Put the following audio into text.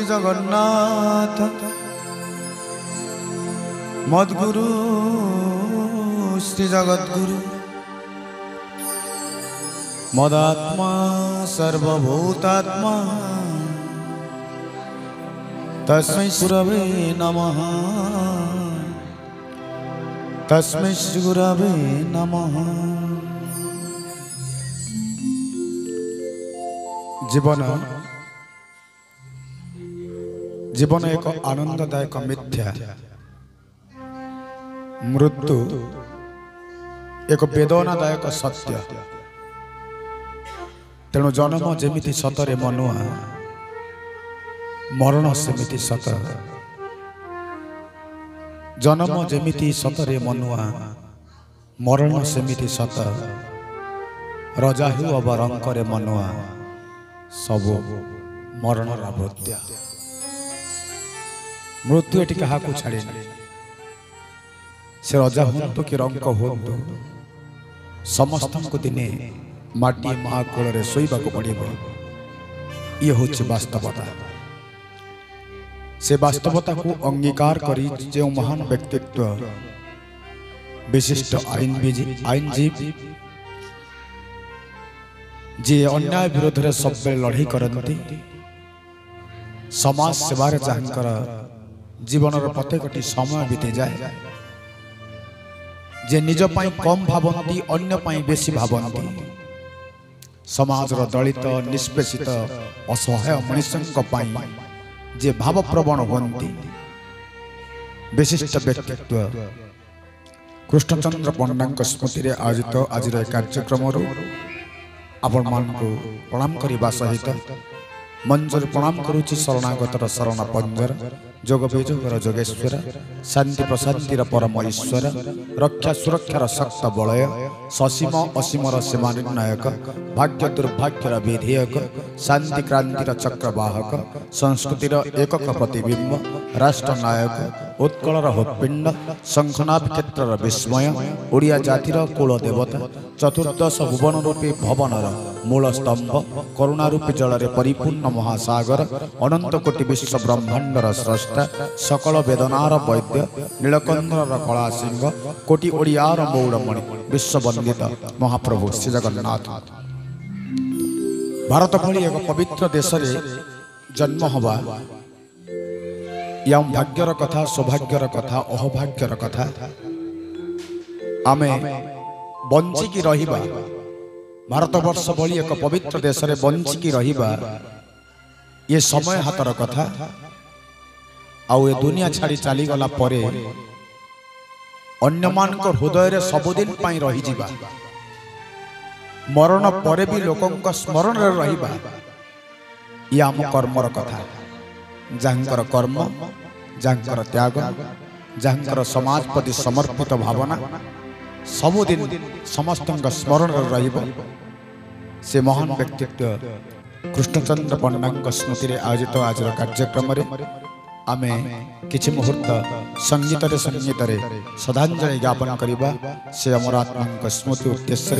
जगन्नाथ मद्गुरु श्री जगद्गुरु मदात्मा सर्वभूतात्मा तस्मै गुरवे नमः तस्मै श्री गुरवे नमः। जीवन एक आनंददायक मिथ्या, मृत्यु एक वेदनादायक सत्य। तेणु जन्म जेमिति सतरे मनुआ, मरण सेमिति सत। जन्म जेमिति सतरे मनुआ, मरण सेमिति सत। रजाहु अब रंकरे मनुआ, सबु मरण आवृत्या। मृत्यु एटी क्या छाड़े से रजा हूँ कि रंक हूँ, समस्त को दिने माटी महाकोल शोवा पड़े। ये हूँ वास्तवता। से वास्तवता को अंगीकार करी जो महान व्यक्तित्व विशिष्ट आईनजीवी जी अन्याय विरोध में सब लड़ाई करती, समाज सेवार जहाँकर जीवन प्रत्येक समय बीती जाए, जे निज पाई कम भावती अन्य पाई बेसी भावती, समाज दलित निष्पेषित असहाय मनुष्यों जे भावप्रवण होती, विशिष्ट व्यक्तित्व कृष्णचंद्र पंडा स्मृति आयोजित आज कार्यक्रम आपण मान को प्रणाम करने सहित मंजर प्रणाम करुच्ची शरणागतर शरण पंजर, जोग विजोगर जोगेश्वर, शांति प्रशांतिर परम ईश्वर, रक्षा सुरक्षार शक्त बलय, ससीम असीमर सीमा निर्णायक, भाग्य दुर्भाग्यर विधेयक, शांति क्रांतिर चक्रवाहक, संस्कृतिर एकक प्रतिबिंब, राष्ट्रनायक, उत्कलर हृत्पिंड, शंखनाभ क्षेत्र विस्मय, ओडिया जातिर कुल देवता, चतुर्दश भुवन रूपी भवनर मूल स्तंभ, करुणारूपी जल परिपूर्ण महासागर, अनंत कोटि विश्व ब्रह्मांडर स्रष्टा, सकल वेदनार वैद्य, नीलकंदर कला सिंह, कोटि ओडियार मौड़मणि, विश्ववंदित महाप्रभु श्री जगन्नाथ। भारत भली एक पवित्र देश रे जन्म हवा या भाग्यर कथा, सौभाग्यर कथा, अहोभाग्यर कथा। आमे बंचिकी रहिबा, भारतवर्ष भली एक पवित्र देश रे बंचिकी रहिबा ये समय हातर कथा। आउ ए दुनिया छाड़ी चली गला परे अन्य मान को हृदय रे सबुदिन पाई रही जिबा, मरण परे भी लोकंक स्मरण रे रहिबा ये आम कर्मर कथा। जहाँकर कर्म, जहाँकर त्याग, जहाँकर समाज प्रति समर्पित भावना सबुदिन समस्त स्मरण रहिबा से महान व्यक्तित्व कृष्णचंद्र पंडा स्मृति आयोजित आज कार्यक्रम आमे किछि मुहूर्त संगीत रे श्रद्धांजलि ज्ञापन करिबा। से अमर आत्मा स्मृति उद्देश्य